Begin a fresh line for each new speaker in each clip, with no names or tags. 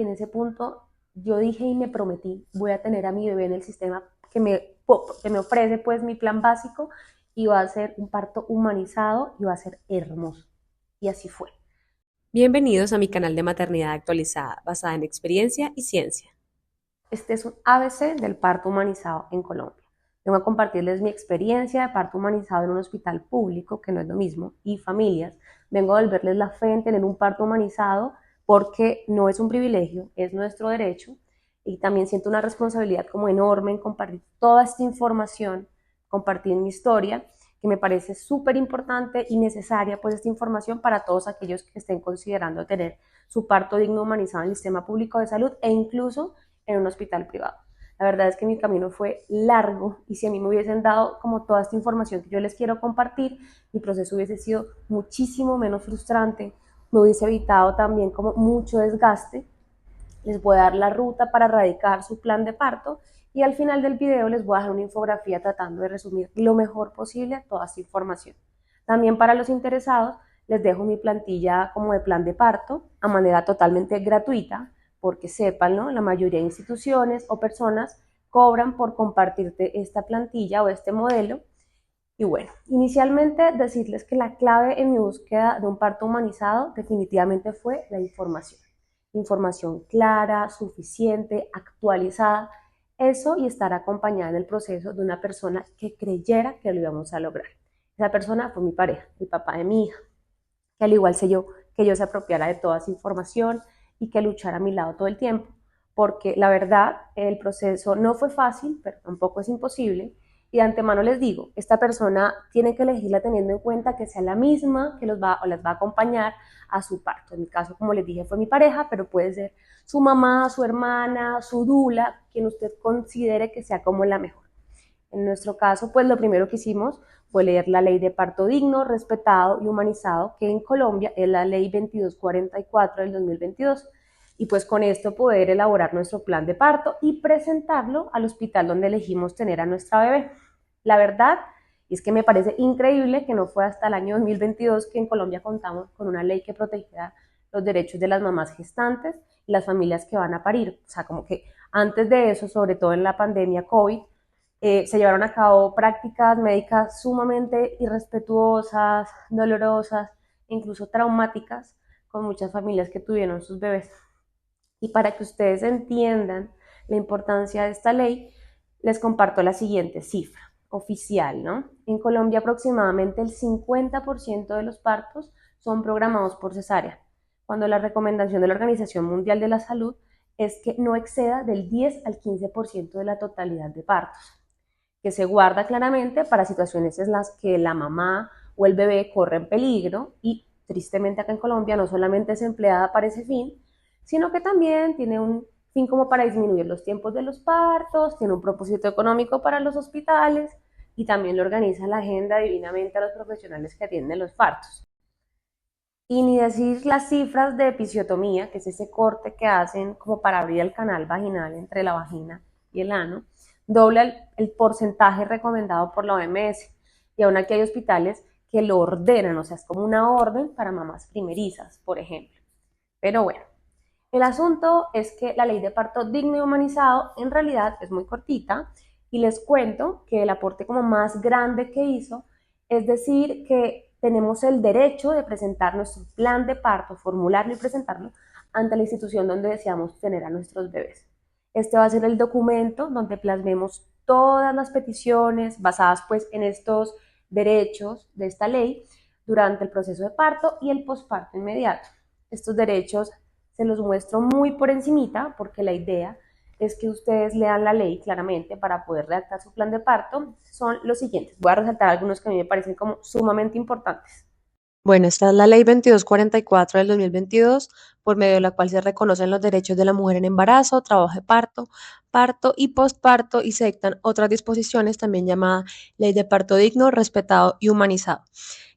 En ese punto yo dije y me prometí, voy a tener a mi bebé en el sistema que me ofrece pues mi plan básico y va a ser un parto humanizado y va a ser hermoso. Y así fue.
Bienvenidos a mi canal de maternidad actualizada, basada en experiencia y ciencia.
Este es un ABC del parto humanizado en Colombia. Vengo a compartirles mi experiencia de parto humanizado en un hospital público, que no es lo mismo, y familias. Vengo a devolverles la fe en tener un parto humanizado porque no es un privilegio, es nuestro derecho. Y también siento una responsabilidad como enorme en compartir toda esta información, compartir mi historia, que me parece súper importante y necesaria, pues esta información para todos aquellos que estén considerando tener su parto digno humanizado en el sistema público de salud e incluso en un hospital privado. La verdad es que mi camino fue largo y si a mí me hubiesen dado como toda esta información que yo les quiero compartir, mi proceso hubiese sido muchísimo menos frustrante, me hubiese evitado también como mucho desgaste. Les voy a dar la ruta para erradicar su plan de parto y al final del video les voy a dejar una infografía tratando de resumir lo mejor posible toda esta información. También para los interesados les dejo mi plantilla como de plan de parto a manera totalmente gratuita, porque sepan, ¿no? La mayoría de instituciones o personas cobran por compartirte esta plantilla o este modelo. Y bueno, inicialmente decirles que la clave en mi búsqueda de un parto humanizado definitivamente fue la información. Información clara, suficiente, actualizada, eso y estar acompañada en el proceso de una persona que creyera que lo íbamos a lograr. Esa persona fue mi pareja, el papá de mi hija, que al igual sé yo, que yo se apropiara de toda esa información y que luchara a mi lado todo el tiempo, porque la verdad, el proceso no fue fácil, pero tampoco es imposible, y de antemano les digo, esta persona tiene que elegirla teniendo en cuenta que sea la misma que los va o las va a acompañar a su parto. En mi caso, como les dije, fue mi pareja, pero puede ser su mamá, su hermana, su dula, quien usted considere que sea como la mejor. En nuestro caso, pues lo primero que hicimos fue leer la ley de parto digno, respetado y humanizado, que en Colombia es la ley 2244 del 2022. Y pues con esto poder elaborar nuestro plan de parto y presentarlo al hospital donde elegimos tener a nuestra bebé. La verdad es que me parece increíble que no fue hasta el año 2022 que en Colombia contamos con una ley que protegiera los derechos de las mamás gestantes y las familias que van a parir. O sea, como que antes de eso, sobre todo en la pandemia COVID, se llevaron a cabo prácticas médicas sumamente irrespetuosas, dolorosas, incluso traumáticas, con muchas familias que tuvieron sus bebés. Y para que ustedes entiendan la importancia de esta ley, les comparto la siguiente cifra oficial, ¿no? En Colombia aproximadamente el 50% de los partos son programados por cesárea, cuando la recomendación de la Organización Mundial de la Salud es que no exceda del 10 al 15% de la totalidad de partos, que se guarda claramente para situaciones en las que la mamá o el bebé corren peligro y tristemente acá en Colombia no solamente es empleada para ese fin, sino que también tiene un fin como para disminuir los tiempos de los partos, tiene un propósito económico para los hospitales y también le organiza la agenda divinamente a los profesionales que atienden los partos. Y ni decir las cifras de episiotomía, que es ese corte que hacen como para abrir el canal vaginal entre la vagina y el ano, dobla el porcentaje recomendado por la OMS. Y aún aquí hay hospitales que lo ordenan, o sea, es como una orden para mamás primerizas, por ejemplo. Pero bueno, el asunto es que la ley de parto digno y humanizado en realidad es muy cortita y les cuento que el aporte como más grande que hizo es decir que tenemos el derecho de presentar nuestro plan de parto, formularlo y presentarlo ante la institución donde deseamos tener a nuestros bebés. Este va a ser el documento donde plasmemos todas las peticiones basadas pues en estos derechos de esta ley durante el proceso de parto y el posparto inmediato. Estos derechos se los muestro muy por encimita porque la idea es que ustedes lean la ley claramente para poder redactar su plan de parto. Son los siguientes. Voy a resaltar algunos que a mí me parecen como sumamente importantes.
Bueno, esta es la Ley 2244 del 2022, por medio de la cual se reconocen los derechos de la mujer en embarazo, trabajo de parto, parto y posparto y se dictan otras disposiciones, también llamada Ley de Parto Digno, Respetado y Humanizado.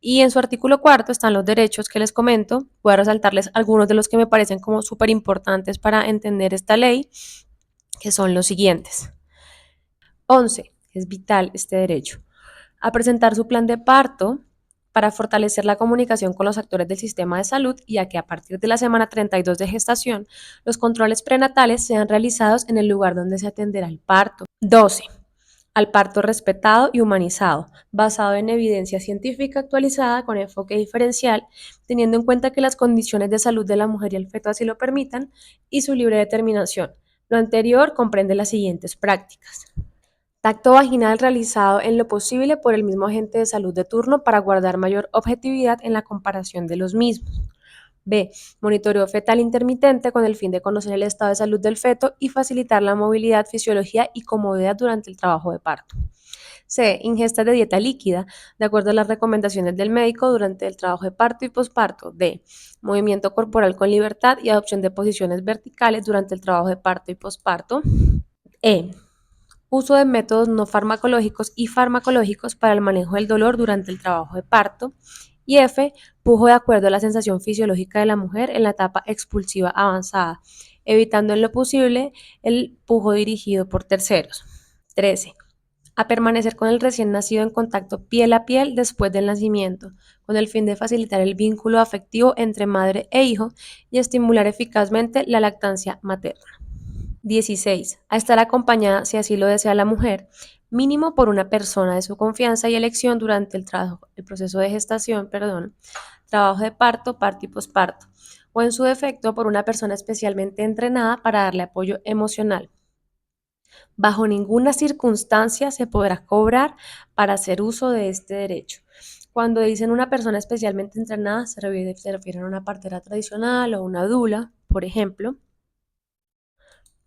Y en su artículo cuarto están los derechos que les comento. Voy a resaltarles algunos de los que me parecen como súper importantes para entender esta ley, que son los siguientes. 11. Es vital este derecho a presentar su plan de parto para fortalecer la comunicación con los actores del sistema de salud y a que a partir de la semana 32 de gestación los controles prenatales sean realizados en el lugar donde se atenderá el parto. 12. Al parto respetado y humanizado, basado en evidencia científica actualizada con enfoque diferencial, teniendo en cuenta que las condiciones de salud de la mujer y el feto así lo permitan y su libre determinación. Lo anterior comprende las siguientes prácticas. Tacto vaginal realizado en lo posible por el mismo agente de salud de turno para guardar mayor objetividad en la comparación de los mismos. B. Monitoreo fetal intermitente con el fin de conocer el estado de salud del feto y facilitar la movilidad, fisiología y comodidad durante el trabajo de parto. C. Ingesta de dieta líquida, de acuerdo a las recomendaciones del médico durante el trabajo de parto y posparto. D. Movimiento corporal con libertad y adopción de posiciones verticales durante el trabajo de parto y posparto. E. Uso de métodos no farmacológicos y farmacológicos para el manejo del dolor durante el trabajo de parto. Y F, pujo de acuerdo a la sensación fisiológica de la mujer en la etapa expulsiva avanzada, evitando en lo posible el pujo dirigido por terceros. 13. A permanecer con el recién nacido en contacto piel a piel después del nacimiento, con el fin de facilitar el vínculo afectivo entre madre e hijo y estimular eficazmente la lactancia materna. 16. A estar acompañada, si así lo desea la mujer, mínimo por una persona de su confianza y elección durante el proceso de gestación, trabajo de parto, parto y posparto, o en su defecto por una persona especialmente entrenada para darle apoyo emocional. Bajo ninguna circunstancia se podrá cobrar para hacer uso de este derecho. Cuando dicen una persona especialmente entrenada, se refieren a una partera tradicional o una dula, por ejemplo.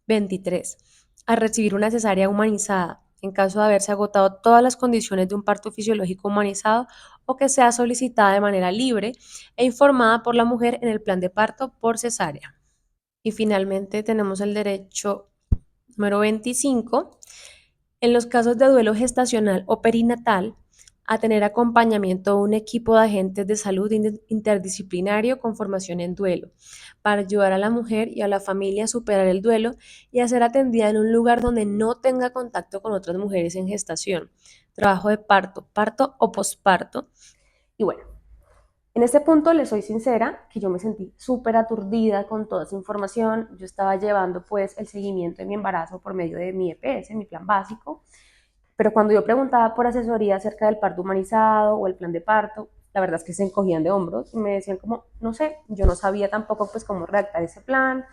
23. A recibir una cesárea humanizada, en caso de haberse agotado todas las condiciones de un parto fisiológico humanizado o que sea solicitada de manera libre e informada por la mujer en el plan de parto por cesárea. Y finalmente tenemos el derecho número 25. En los casos de duelo gestacional o perinatal, a tener acompañamiento de un equipo de agentes de salud interdisciplinario con formación en duelo, para ayudar a la mujer y a la familia a superar el duelo y a ser atendida en un lugar donde no tenga contacto con otras mujeres en gestación, trabajo de parto, parto o posparto.
Y bueno, en este punto les soy sincera que yo me sentí súper aturdida con toda esa información. Yo estaba llevando pues el seguimiento de mi embarazo por medio de mi EPS, mi plan básico, pero cuando yo preguntaba por asesoría acerca del parto humanizado o el plan de parto, la verdad es que se encogían de hombros y me decían como, no sé, yo no sabía tampoco pues cómo redactar ese plan,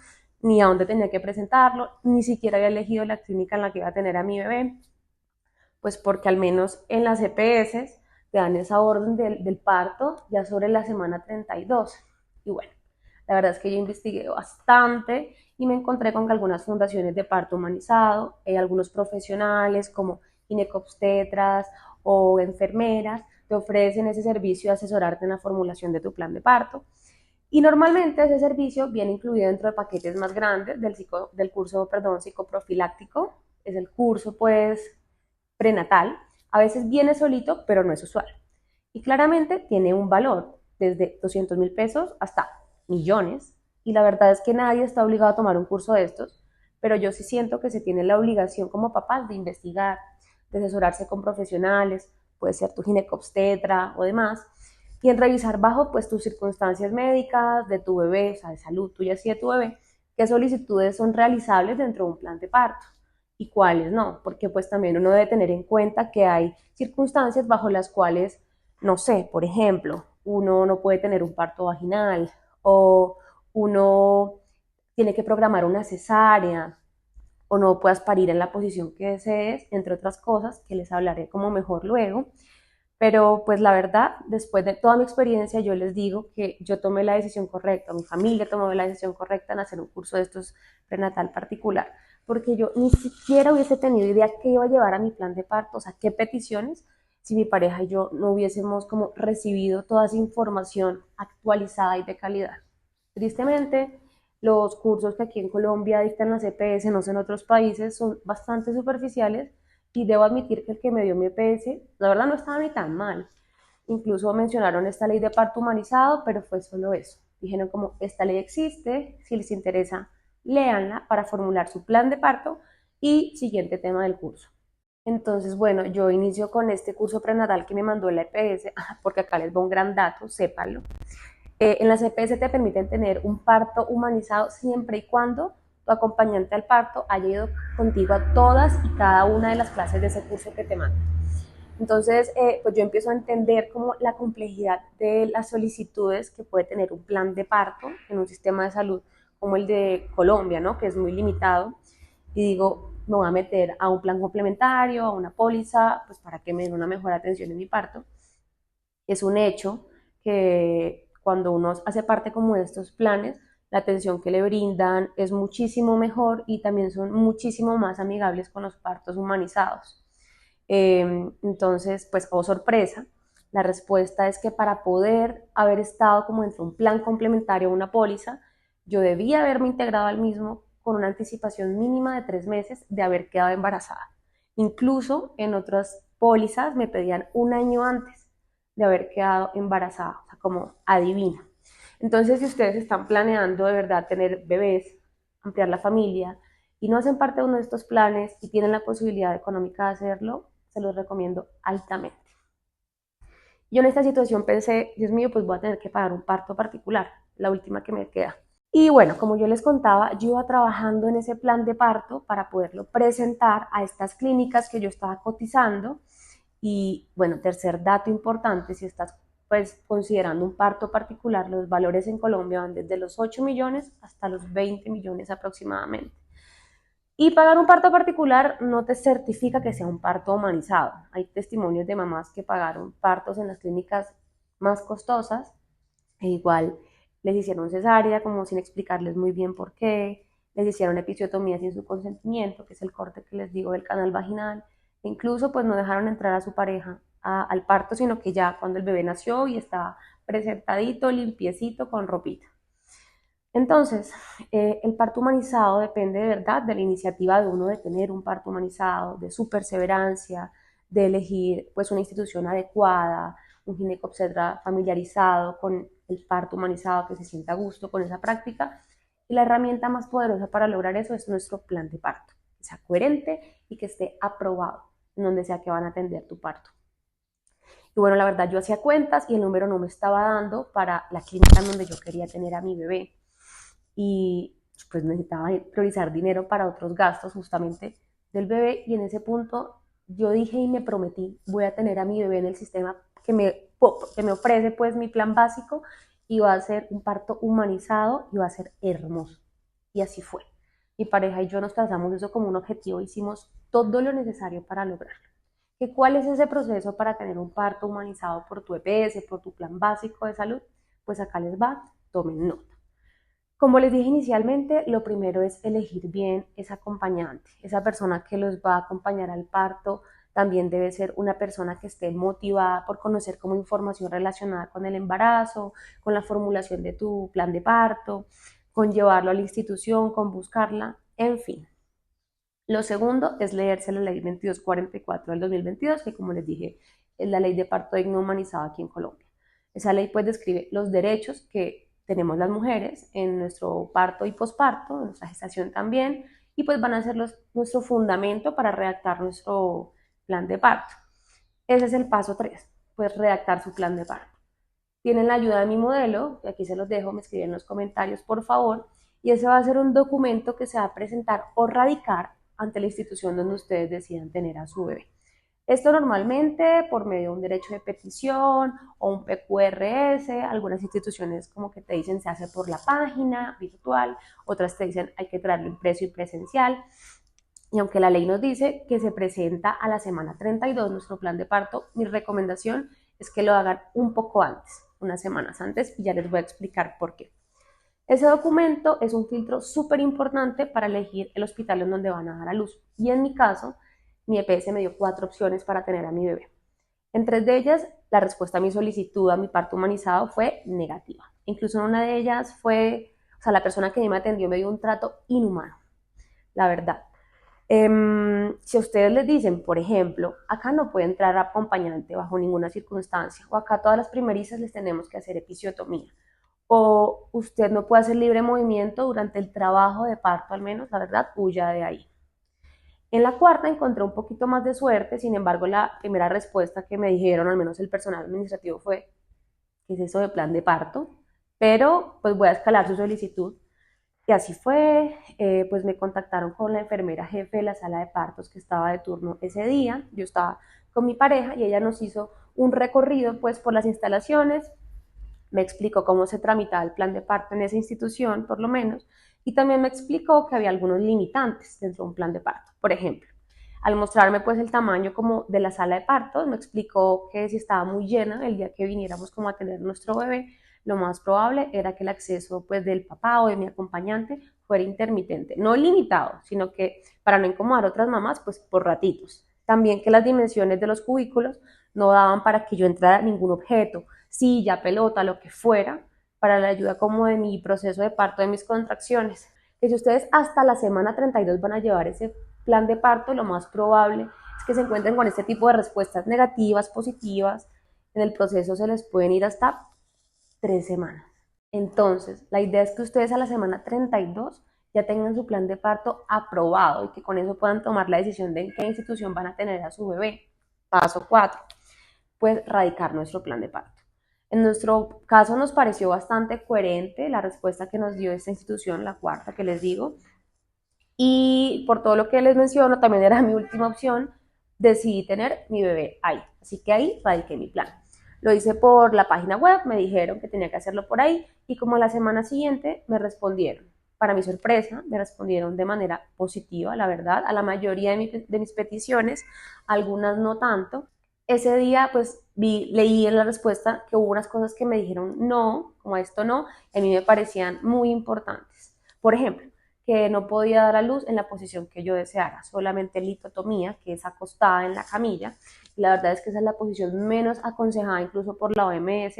ni a dónde tenía que presentarlo, ni siquiera había elegido la clínica en la que iba a tener a mi bebé, pues porque al menos en las EPS te dan esa orden del parto ya sobre la semana 32. Y bueno, la verdad es que yo investigué bastante y me encontré con que algunas fundaciones de parto humanizado, algunos profesionales como ginecobstetras o enfermeras te ofrecen ese servicio de asesorarte en la formulación de tu plan de parto. Y normalmente ese servicio viene incluido dentro de paquetes más grandes del curso psicoprofiláctico. Es el curso pues prenatal. A veces viene solito, pero no es usual. Y claramente tiene un valor desde 200.000 pesos hasta millones. Y la verdad es que nadie está obligado a tomar un curso de estos, pero yo sí siento que se tiene la obligación como papás de investigar, de asesorarse con profesionales, puede ser tu ginecobstetra o demás, y en revisar bajo pues tus circunstancias médicas, de tu bebé, o sea, de salud tuya y de tu bebé, qué solicitudes son realizables dentro de un plan de parto y cuáles no, porque pues también uno debe tener en cuenta que hay circunstancias bajo las cuales, no sé, por ejemplo, uno no puede tener un parto vaginal o uno tiene que programar una cesárea o no puedas parir en la posición que desees, entre otras cosas que les hablaré como mejor luego. Pero pues la verdad, después de toda mi experiencia, yo les digo que yo tomé la decisión correcta, mi familia tomó la decisión correcta en hacer un curso de estos prenatal particular, porque yo ni siquiera hubiese tenido idea qué iba a llevar a mi plan de parto, o sea, qué peticiones, si mi pareja y yo no hubiésemos como recibido toda esa información actualizada y de calidad. Tristemente, los cursos que aquí en Colombia dictan las EPS, no sé en otros países, son bastante superficiales y debo admitir que el que me dio mi EPS, la verdad no estaba ni tan mal. Incluso mencionaron esta ley de parto humanizado, pero fue solo eso. Dijeron como, esta ley existe, si les interesa, léanla para formular su plan de parto y siguiente tema del curso. Entonces, bueno, yo inicio con este curso prenatal que me mandó la EPS, porque acá les doy un gran dato, sépanlo. En las EPS te permiten tener un parto humanizado siempre y cuando tu acompañante al parto haya ido contigo a todas y cada una de las clases de ese curso que te mandan. Entonces, pues yo empiezo a entender como la complejidad de las solicitudes que puede tener un plan de parto en un sistema de salud como el de Colombia, ¿no? Que es muy limitado. Y digo, me voy a meter a un plan complementario, a una póliza, pues para que me den una mejor atención en mi parto. Es un hecho que cuando uno hace parte como de estos planes, la atención que le brindan es muchísimo mejor y también son muchísimo más amigables con los partos humanizados. Entonces, pues, oh sorpresa, la respuesta es que para poder haber estado como dentro de un plan complementario o una póliza, yo debía haberme integrado al mismo con una anticipación mínima de 3 meses de haber quedado embarazada. Incluso en otras pólizas me pedían un año antes de haber quedado embarazada, o sea, como adivina. Entonces, si ustedes están planeando de verdad tener bebés, ampliar la familia y no hacen parte de uno de estos planes y tienen la posibilidad económica de hacerlo, se los recomiendo altamente. Yo en esta situación pensé, Dios mío, pues voy a tener que pagar un parto particular, la última que me queda. Y bueno, como yo les contaba, yo iba trabajando en ese plan de parto para poderlo presentar a estas clínicas que yo estaba cotizando. Y bueno, tercer dato importante, si estás pues considerando un parto particular, los valores en Colombia van desde los 8 millones hasta los 20 millones aproximadamente. Y pagar un parto particular no te certifica que sea un parto humanizado. Hay testimonios de mamás que pagaron partos en las clínicas más costosas e igual les hicieron cesárea como sin explicarles muy bien por qué, les hicieron episiotomía sin su consentimiento, que es el corte que les digo del canal vaginal, e incluso pues no dejaron entrar a su pareja al parto, sino que ya cuando el bebé nació y estaba presentadito, limpiecito, con ropita. Entonces, el parto humanizado depende de verdad de la iniciativa de uno de tener un parto humanizado, de su perseverancia, de elegir pues una institución adecuada, un ginecobstetra familiarizado con el parto humanizado que se sienta a gusto con esa práctica. Y la herramienta más poderosa para lograr eso es nuestro plan de parto, que sea coherente y que esté aprobado en donde sea que van a atender tu parto. Y bueno, la verdad yo hacía cuentas y el número no me estaba dando para la clínica en donde yo quería tener a mi bebé y pues necesitaba priorizar dinero para otros gastos justamente del bebé y en ese punto yo dije y me prometí, voy a tener a mi bebé en el sistema que me ofrece pues mi plan básico y va a ser un parto humanizado y va a ser hermoso. Y así fue. Mi pareja y yo nos trazamos eso como un objetivo, hicimos todo lo necesario para lograrlo. ¿Que ¿Cuál es ese proceso para tener un parto humanizado por tu EPS, por tu plan básico de salud? Pues acá les va, tomen nota. Como les dije inicialmente, lo primero es elegir bien esa acompañante. Esa persona que los va a acompañar al parto también debe ser una persona que esté motivada por conocer como información relacionada con el embarazo, con la formulación de tu plan de parto, con llevarlo a la institución, con buscarla, en fin. Lo segundo es leerse la ley 2244 del 2022, que como les dije, es la ley de parto digno humanizado aquí en Colombia. Esa ley pues describe los derechos que tenemos las mujeres en nuestro parto y posparto, en nuestra gestación también, y pues van a ser nuestro fundamento para redactar nuestro plan de parto. Ese es el paso 3, pues redactar su plan de parto. Tienen la ayuda de mi modelo, que aquí se los dejo, me escriben en los comentarios por favor, y ese va a ser un documento que se va a presentar o radicar ante la institución donde ustedes decidan tener a su bebé. Esto normalmente por medio de un derecho de petición o un PQRS, algunas instituciones como que te dicen se hace por la página virtual, otras te dicen hay que traerlo impreso y presencial. Y aunque la ley nos dice que se presenta a la semana 32 nuestro plan de parto, mi recomendación es que lo hagan un poco antes, unas semanas antes, y ya les voy a explicar por qué. Ese documento es un filtro súper importante para elegir el hospital en donde van a dar a luz. Y en mi caso, mi EPS me dio 4 opciones para tener a mi bebé. En 3 de ellas, la respuesta a mi solicitud, a mi parto humanizado, fue negativa. Incluso en una de ellas fue, o sea, la persona que me atendió me dio un trato inhumano, la verdad. Si a ustedes les dicen, por ejemplo, acá no puede entrar acompañante bajo ninguna circunstancia, o acá todas las primerizas les tenemos que hacer episiotomía, o usted no puede hacer libre movimiento durante el trabajo de parto al menos, la verdad, huya de ahí. En la cuarta encontré un poquito más de suerte, sin embargo la primera respuesta que me dijeron, al menos el personal administrativo, fue: ¿qué es eso de plan de parto? Pero pues voy a escalar su solicitud. Y así fue, pues me contactaron con la enfermera jefe de la sala de partos que estaba de turno ese día. Yo estaba con mi pareja y ella nos hizo un recorrido pues por las instalaciones, me explicó cómo se tramitaba el plan de parto en esa institución, por lo menos, y también me explicó que había algunos limitantes dentro de un plan de parto. Por ejemplo, al mostrarme pues el tamaño como de la sala de partos, me explicó que si estaba muy llena el día que viniéramos como a tener nuestro bebé, lo más probable era que el acceso pues del papá o de mi acompañante fuera intermitente, no limitado, sino que para no incomodar a otras mamás, pues por ratitos. También que las dimensiones de los cubículos no daban para que yo entrara ningún objeto, silla, pelota, lo que fuera, para la ayuda como de mi proceso de parto, de mis contracciones. Que si ustedes hasta la semana 32 van a llevar ese plan de parto, lo más probable es que se encuentren con este tipo de respuestas negativas, positivas. En el proceso se les pueden ir hasta 3 semanas. Entonces, la idea es que ustedes a la semana 32 ya tengan su plan de parto aprobado y que con eso puedan tomar la decisión de en qué institución van a tener a su bebé. Paso 4, pues radicar nuestro plan de parto. En nuestro caso nos pareció bastante coherente la respuesta que nos dio esta institución, la cuarta que les digo, y por todo lo que les menciono, también era mi última opción, decidí tener mi bebé ahí, así que ahí radiqué mi plan. Lo hice por la página web, me dijeron que tenía que hacerlo por ahí, y como la semana siguiente me respondieron. Para mi sorpresa, me respondieron de manera positiva, la verdad, a la mayoría de mis peticiones, algunas no tanto. Ese día, pues, leí en la respuesta que hubo unas cosas que me dijeron no, como esto no, y a mí me parecían muy importantes. Por ejemplo, que no podía dar a luz en la posición que yo deseara, solamente litotomía, que es acostada en la camilla. Y la verdad es que esa es la posición menos aconsejada incluso por la OMS,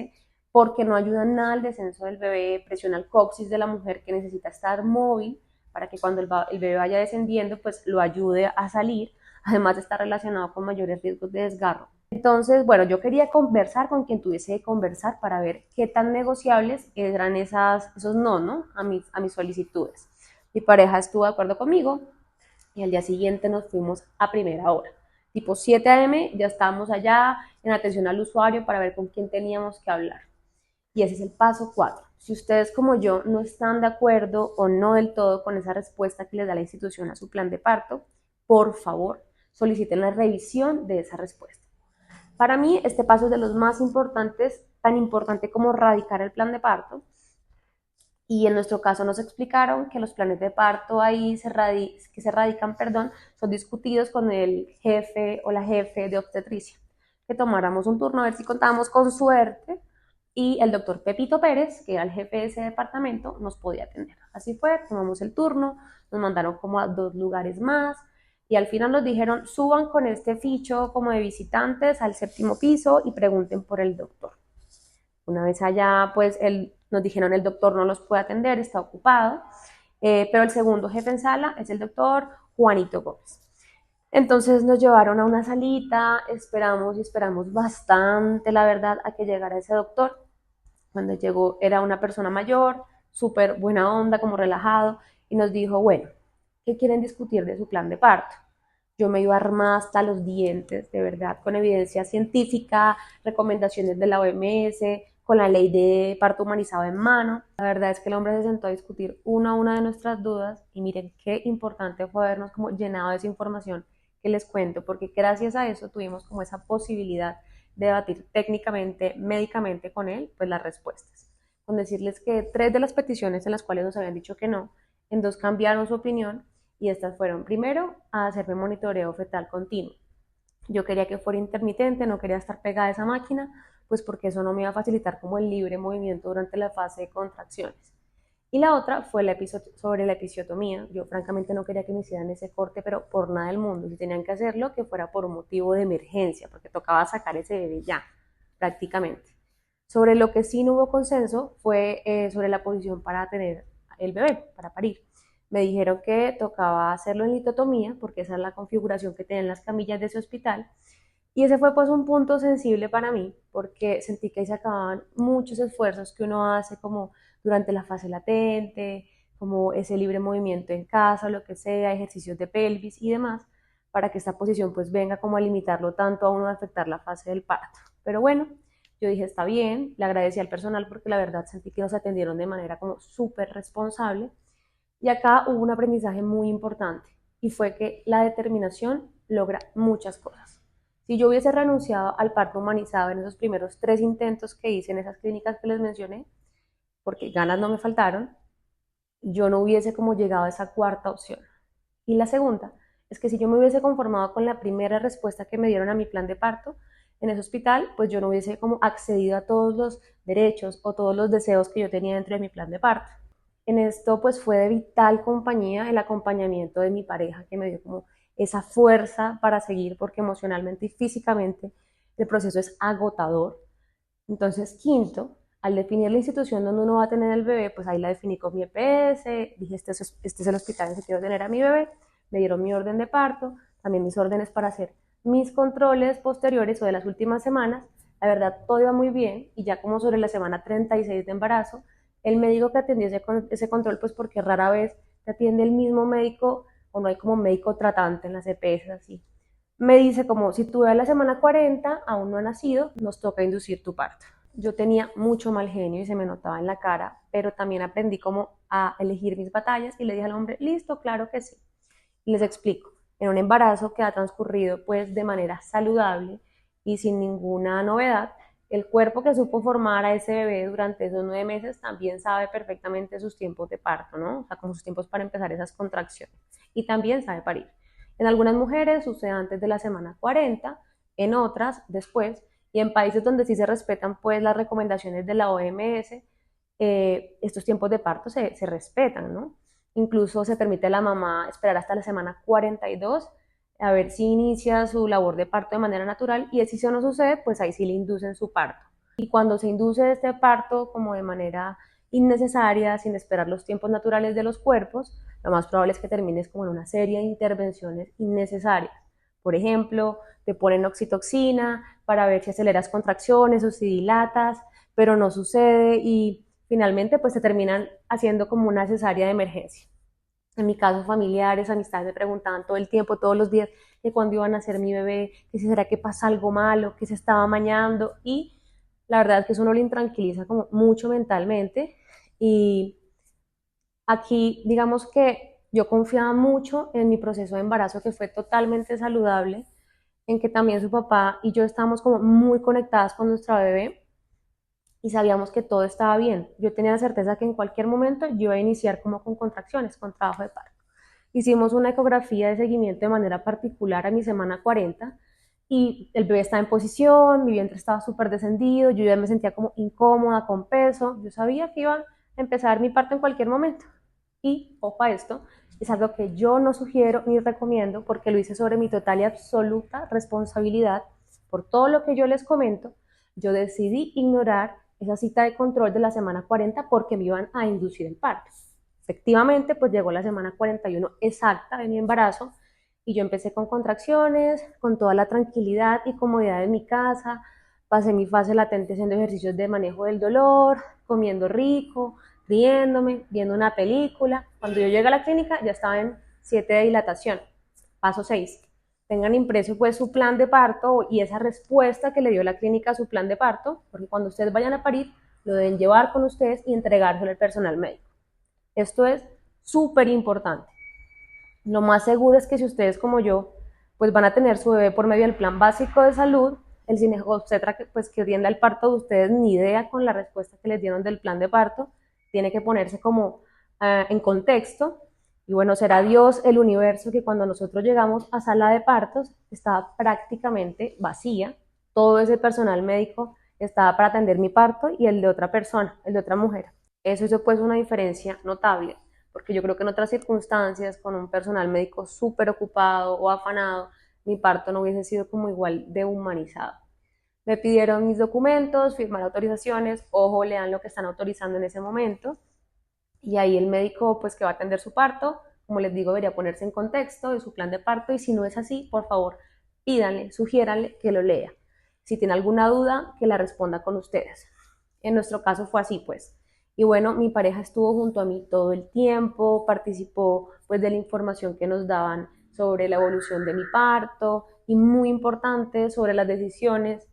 porque no ayuda nada al descenso del bebé, presiona el coxis de la mujer que necesita estar móvil para que cuando el bebé vaya descendiendo, pues lo ayude a salir. Además está relacionado con mayores riesgos de desgarro. Entonces, bueno, yo quería conversar con quien tuviese que conversar para ver qué tan negociables eran esos no, ¿no? A mis solicitudes. Mi pareja estuvo de acuerdo conmigo y al día siguiente nos fuimos a primera hora. Tipo 7 a.m. ya estábamos allá en atención al usuario para ver con quién teníamos que hablar. Y ese es el paso 4. Si ustedes como yo no están de acuerdo o no del todo con esa respuesta que les da la institución a su plan de parto, por favor, soliciten la revisión de esa respuesta. Para mí, este paso es de los más importantes, tan importante como radicar el plan de parto. Y en nuestro caso nos explicaron que los planes de parto ahí que se radican, perdón, son discutidos con el jefe o la jefe de obstetricia. Que tomáramos un turno a ver si contábamos con suerte y el doctor Pepito Pérez, que era el jefe de ese departamento, nos podía atender. Así fue, tomamos el turno, nos mandaron como a 2 lugares más y al final nos dijeron: suban con este ficho como de visitantes al 7.º piso y pregunten por el doctor. Una vez allá, pues nos dijeron: el doctor no los puede atender, está ocupado, pero el segundo jefe en sala es el doctor Juanito Gómez. Entonces nos llevaron a una salita, esperamos y esperamos bastante, la verdad, a que llegara ese doctor. Cuando llegó era una persona mayor, súper buena onda, como relajado, y nos dijo: bueno, ¿qué quieren discutir de su plan de parto? Yo me iba armada hasta los dientes, de verdad, con evidencia científica, recomendaciones de la OMS, con la ley de parto humanizado en mano. La verdad es que el hombre se sentó a discutir una a una de nuestras dudas y miren qué importante fue habernos como llenado de esa información que les cuento, porque gracias a eso tuvimos como esa posibilidad de debatir técnicamente, médicamente con él, pues las respuestas. Con decirles que 3 de las peticiones en las cuales nos habían dicho que no, en 2 cambiaron su opinión y estas fueron: primero, a hacerme monitoreo fetal continuo. Yo quería que fuera intermitente, no quería estar pegada a esa máquina, pues porque eso no me iba a facilitar como el libre movimiento durante la fase de contracciones. Y la otra fue sobre la episiotomía. Yo francamente no quería que me hicieran ese corte, pero por nada del mundo. Si tenían que hacerlo, que fuera por un motivo de emergencia, porque tocaba sacar ese bebé ya, prácticamente. Sobre lo que sí no hubo consenso fue sobre la posición para tener el bebé, para parir. Me dijeron que tocaba hacerlo en litotomía, porque esa es la configuración que tienen las camillas de ese hospital. Y ese fue pues un punto sensible para mí, porque sentí que ahí se acababan muchos esfuerzos que uno hace como durante la fase latente, como ese libre movimiento en casa, lo que sea, ejercicios de pelvis y demás, para que esta posición pues venga como a limitarlo tanto a uno, a afectar la fase del parto. Pero bueno, yo dije, está bien, le agradecí al personal porque la verdad sentí que nos atendieron de manera como súper responsable. Y acá hubo un aprendizaje muy importante y fue que la determinación logra muchas cosas. Si yo hubiese renunciado al parto humanizado en esos primeros 3 intentos que hice en esas clínicas que les mencioné, porque ganas no me faltaron, yo no hubiese como llegado a esa cuarta opción. Y la segunda es que si yo me hubiese conformado con la primera respuesta que me dieron a mi plan de parto en ese hospital, pues yo no hubiese como accedido a todos los derechos o todos los deseos que yo tenía dentro de mi plan de parto. En esto pues fue de vital compañía el acompañamiento de mi pareja, que me dio como esa fuerza para seguir, porque emocionalmente y físicamente el proceso es agotador. Entonces, quinto, al definir la institución donde uno va a tener el bebé, pues ahí la definí con mi EPS, dije, este es el hospital en el que quiero tener a mi bebé, me dieron mi orden de parto, también mis órdenes para hacer mis controles posteriores o de las últimas semanas. La verdad, todo iba muy bien, y ya como sobre la semana 36 de embarazo, el médico que atendió ese control, pues porque rara vez te atiende el mismo médico o no hay como médico tratante en las EPS así, me dice como, si tú a la semana 40 aún no ha nacido, nos toca inducir tu parto. Yo tenía mucho mal genio y se me notaba en la cara, pero también aprendí como a elegir mis batallas y le dije al hombre, listo, claro que sí. Y les explico, en un embarazo que ha transcurrido pues de manera saludable y sin ninguna novedad, el cuerpo que supo formar a ese bebé durante esos 9 meses también sabe perfectamente sus tiempos de parto, ¿no? O sea, como sus tiempos para empezar esas contracciones. Y también sabe parir. En algunas mujeres sucede antes de la semana 40, en otras después, y en países donde sí se respetan pues las recomendaciones de la OMS, estos tiempos de parto se respetan, ¿no? Incluso se permite a la mamá esperar hasta la semana 42 a ver si inicia su labor de parto de manera natural, y si eso no sucede, pues ahí sí le inducen su parto. Y cuando se induce este parto como de manera innecesaria, sin esperar los tiempos naturales de los cuerpos, lo más probable es que termines como en una serie de intervenciones innecesarias. Por ejemplo, te ponen oxitoxina para ver si aceleras contracciones o si dilatas, pero no sucede y finalmente pues se terminan haciendo como una cesárea de emergencia. En mi caso, familiares, amistades me preguntaban todo el tiempo, todos los días, que cuándo iban a nacer mi bebé, que si será que pasa algo malo, que se estaba mañando, y la verdad es que eso no le intranquiliza como mucho mentalmente. Y aquí, digamos que yo confiaba mucho en mi proceso de embarazo, que fue totalmente saludable, en que también su papá y yo estábamos como muy conectadas con nuestra bebé y sabíamos que todo estaba bien. Yo tenía la certeza que en cualquier momento yo iba a iniciar como con contracciones, con trabajo de parto. Hicimos una ecografía de seguimiento de manera particular a mi semana 40 y el bebé estaba en posición, mi vientre estaba súper descendido, yo ya me sentía como incómoda, con peso, yo sabía que iba a empezar mi parto en cualquier momento. Y, ojo a esto, es algo que yo no sugiero ni recomiendo porque lo hice sobre mi total y absoluta responsabilidad. Por todo lo que yo les comento, yo decidí ignorar esa cita de control de la semana 40 porque me iban a inducir el parto. Efectivamente, pues llegó la semana 41 exacta de mi embarazo y yo empecé con contracciones, con toda la tranquilidad y comodidad de mi casa. Pasé mi fase latente haciendo ejercicios de manejo del dolor, comiendo rico, riéndome, viendo una película. Cuando yo llegué a la clínica ya estaba en 7 de dilatación. Paso 6. Tengan impreso pues su plan de parto y esa respuesta que le dio la clínica a su plan de parto, porque cuando ustedes vayan a parir, lo deben llevar con ustedes y entregárselo al personal médico. Esto es súper importante. Lo más seguro es que si ustedes como yo, pues van a tener su bebé por medio del plan básico de salud, el ginecobstetra pues, que atienda el parto de ustedes, ni idea con la respuesta que les dieron del plan de parto, tiene que ponerse como en contexto. Y bueno, será Dios, el universo, que cuando nosotros llegamos a sala de partos estaba prácticamente vacía. Todo ese personal médico estaba para atender mi parto y el de otra persona, el de otra mujer. Eso hizo pues una diferencia notable, porque yo creo que en otras circunstancias, con un personal médico súper ocupado o afanado, mi parto no hubiese sido como igual de humanizado. Me pidieron mis documentos, firmar autorizaciones, ojo, lean lo que están autorizando en ese momento, y ahí el médico pues que va a atender su parto, como les digo, debería ponerse en contexto de su plan de parto, y si no es así, por favor, pídanle, sugiéranle que lo lea. Si tiene alguna duda, que la responda con ustedes. En nuestro caso fue así, pues. Y bueno, mi pareja estuvo junto a mí todo el tiempo, participó pues de la información que nos daban sobre la evolución de mi parto y muy importante sobre las decisiones.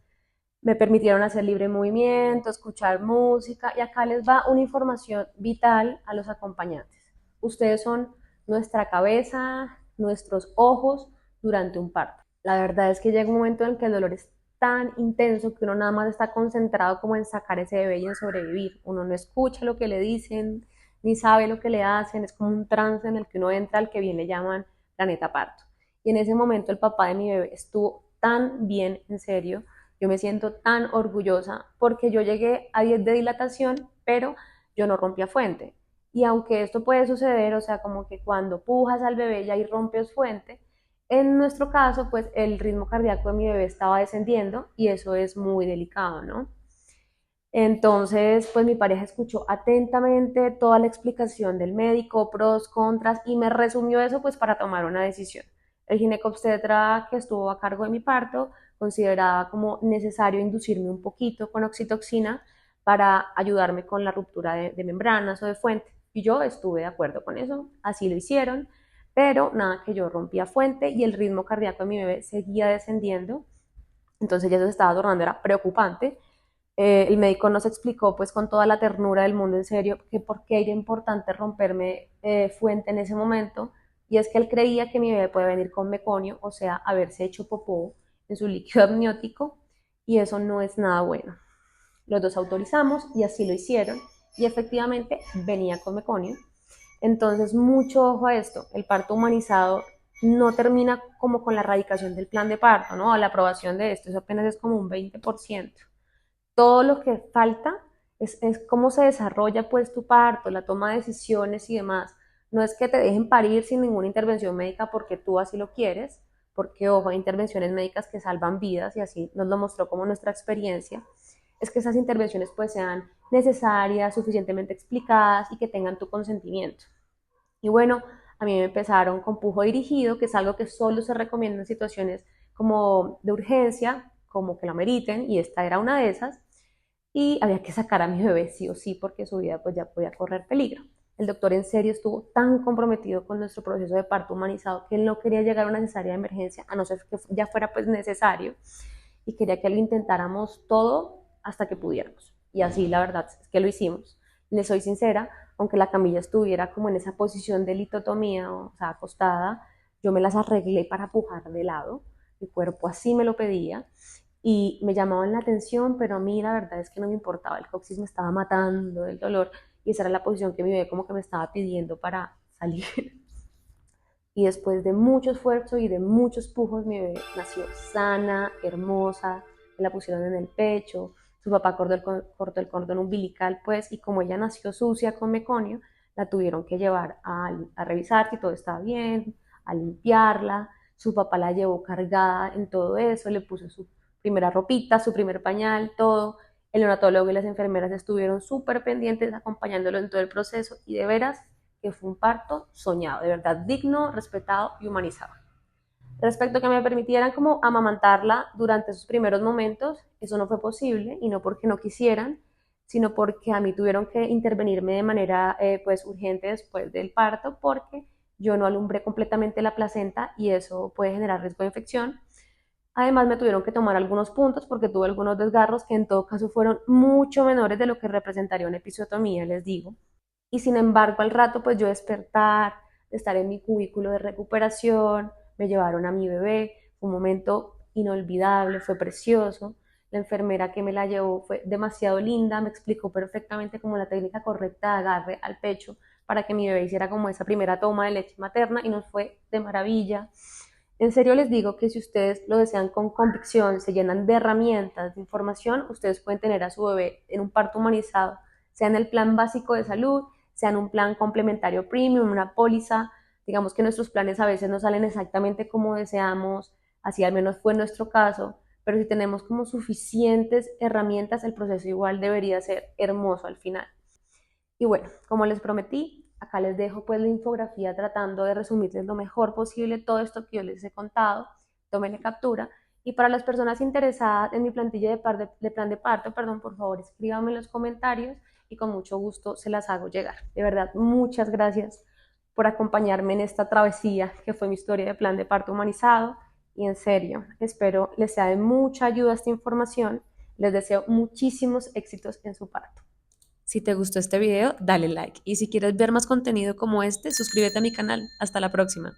Me permitieron hacer libre movimiento, escuchar música y acá les va una información vital a los acompañantes. Ustedes son nuestra cabeza, nuestros ojos durante un parto. La verdad es que llega un momento en el que el dolor es tan intenso que uno nada más está concentrado como en sacar ese bebé y en sobrevivir. Uno no escucha lo que le dicen, ni sabe lo que le hacen, es como un trance en el que uno entra al que bien le llaman planeta parto. Y en ese momento el papá de mi bebé estuvo tan bien, en serio, yo me siento tan orgullosa porque yo llegué a 10 de dilatación, pero yo no rompí a fuente. Y aunque esto puede suceder, o sea, como que cuando pujas al bebé ya ahí rompes fuente, en nuestro caso, pues el ritmo cardíaco de mi bebé estaba descendiendo y eso es muy delicado, ¿no? Entonces, pues mi pareja escuchó atentamente toda la explicación del médico, pros, contras, y me resumió eso pues para tomar una decisión. El ginecobstetra que estuvo a cargo de mi parto consideraba como necesario inducirme un poquito con oxitoxina para ayudarme con la ruptura de membranas o de fuente. Y yo estuve de acuerdo con eso, así lo hicieron, pero nada que yo rompía fuente y el ritmo cardíaco de mi bebé seguía descendiendo, entonces ya se estaba tornando, era preocupante. El médico nos explicó pues con toda la ternura del mundo, en serio, que por qué era importante romperme fuente en ese momento, y es que él creía que mi bebé puede venir con meconio, o sea, haberse hecho popó en su líquido amniótico, y eso no es nada bueno. Los dos autorizamos y así lo hicieron, y efectivamente venía con meconio. Entonces, mucho ojo a esto, el parto humanizado no termina como con la erradicación del plan de parto, ¿no? A la aprobación de esto, eso apenas es como un 20%. Todo lo que falta es cómo se desarrolla pues tu parto, la toma de decisiones y demás. No es que te dejen parir sin ninguna intervención médica porque tú así lo quieres, porque ojo, hay intervenciones médicas que salvan vidas y así nos lo mostró como nuestra experiencia, es que esas intervenciones pues sean necesarias, suficientemente explicadas y que tengan tu consentimiento. Y bueno, a mí me empezaron con pujo dirigido, que es algo que solo se recomienda en situaciones como de urgencia, como que lo meriten, y esta era una de esas, y había que sacar a mi bebé sí o sí porque su vida pues ya podía correr peligro. El doctor en serio estuvo tan comprometido con nuestro proceso de parto humanizado que él no quería llegar a una cesárea de emergencia, a no ser que ya fuera pues necesario, y quería que lo intentáramos todo hasta que pudiéramos. Y así la verdad es que lo hicimos. Les soy sincera, aunque la camilla estuviera como en esa posición de litotomía, o sea, acostada, yo me las arreglé para pujar de lado, mi cuerpo así me lo pedía, y me llamaban la atención, pero a mí la verdad es que no me importaba, el coxis me estaba matando del dolor, y esa era la posición que mi bebé como que me estaba pidiendo para salir. Y después de mucho esfuerzo y de muchos pujos, mi bebé nació sana, hermosa, me la pusieron en el pecho, su papá cortó el cordón umbilical, pues, y como ella nació sucia con meconio, la tuvieron que llevar a revisar si todo estaba bien, a limpiarla, su papá la llevó cargada en todo eso, le puso su primera ropita, su primer pañal, todo. El neonatólogo y las enfermeras estuvieron súper pendientes acompañándolo en todo el proceso y de veras que fue un parto soñado, de verdad digno, respetado y humanizado. Respecto a que me permitieran como amamantarla durante sus primeros momentos, eso no fue posible y no porque no quisieran, sino porque a mí tuvieron que intervenirme de manera pues urgente después del parto porque yo no alumbré completamente la placenta y eso puede generar riesgo de infección. Además me tuvieron que tomar algunos puntos porque tuve algunos desgarros que en todo caso fueron mucho menores de lo que representaría una episiotomía, les digo. Y sin embargo, al rato, pues yo despertar, de estar en mi cubículo de recuperación, me llevaron a mi bebé, fue un momento inolvidable, fue precioso. La enfermera que me la llevó fue demasiado linda, me explicó perfectamente como la técnica correcta de agarre al pecho para que mi bebé hiciera como esa primera toma de leche materna y nos fue de maravilla. En serio les digo que si ustedes lo desean con convicción, se llenan de herramientas, de información, ustedes pueden tener a su bebé en un parto humanizado, sea en el plan básico de salud, sea en un plan complementario premium, una póliza. Digamos que nuestros planes a veces no salen exactamente como deseamos, así al menos fue nuestro caso, pero si tenemos como suficientes herramientas, el proceso igual debería ser hermoso al final. Y bueno, como les prometí, acá les dejo pues la infografía tratando de resumirles lo mejor posible todo esto que yo les he contado. Tómenle captura. Y para las personas interesadas en mi plantilla de plan de parto, perdón, por favor escríbanme en los comentarios y con mucho gusto se las hago llegar. De verdad, muchas gracias por acompañarme en esta travesía que fue mi historia de plan de parto humanizado. Y en serio, espero les sea de mucha ayuda esta información. Les deseo muchísimos éxitos en su parto.
Si te gustó este video, dale like. Y si quieres ver más contenido como este, suscríbete a mi canal. Hasta la próxima.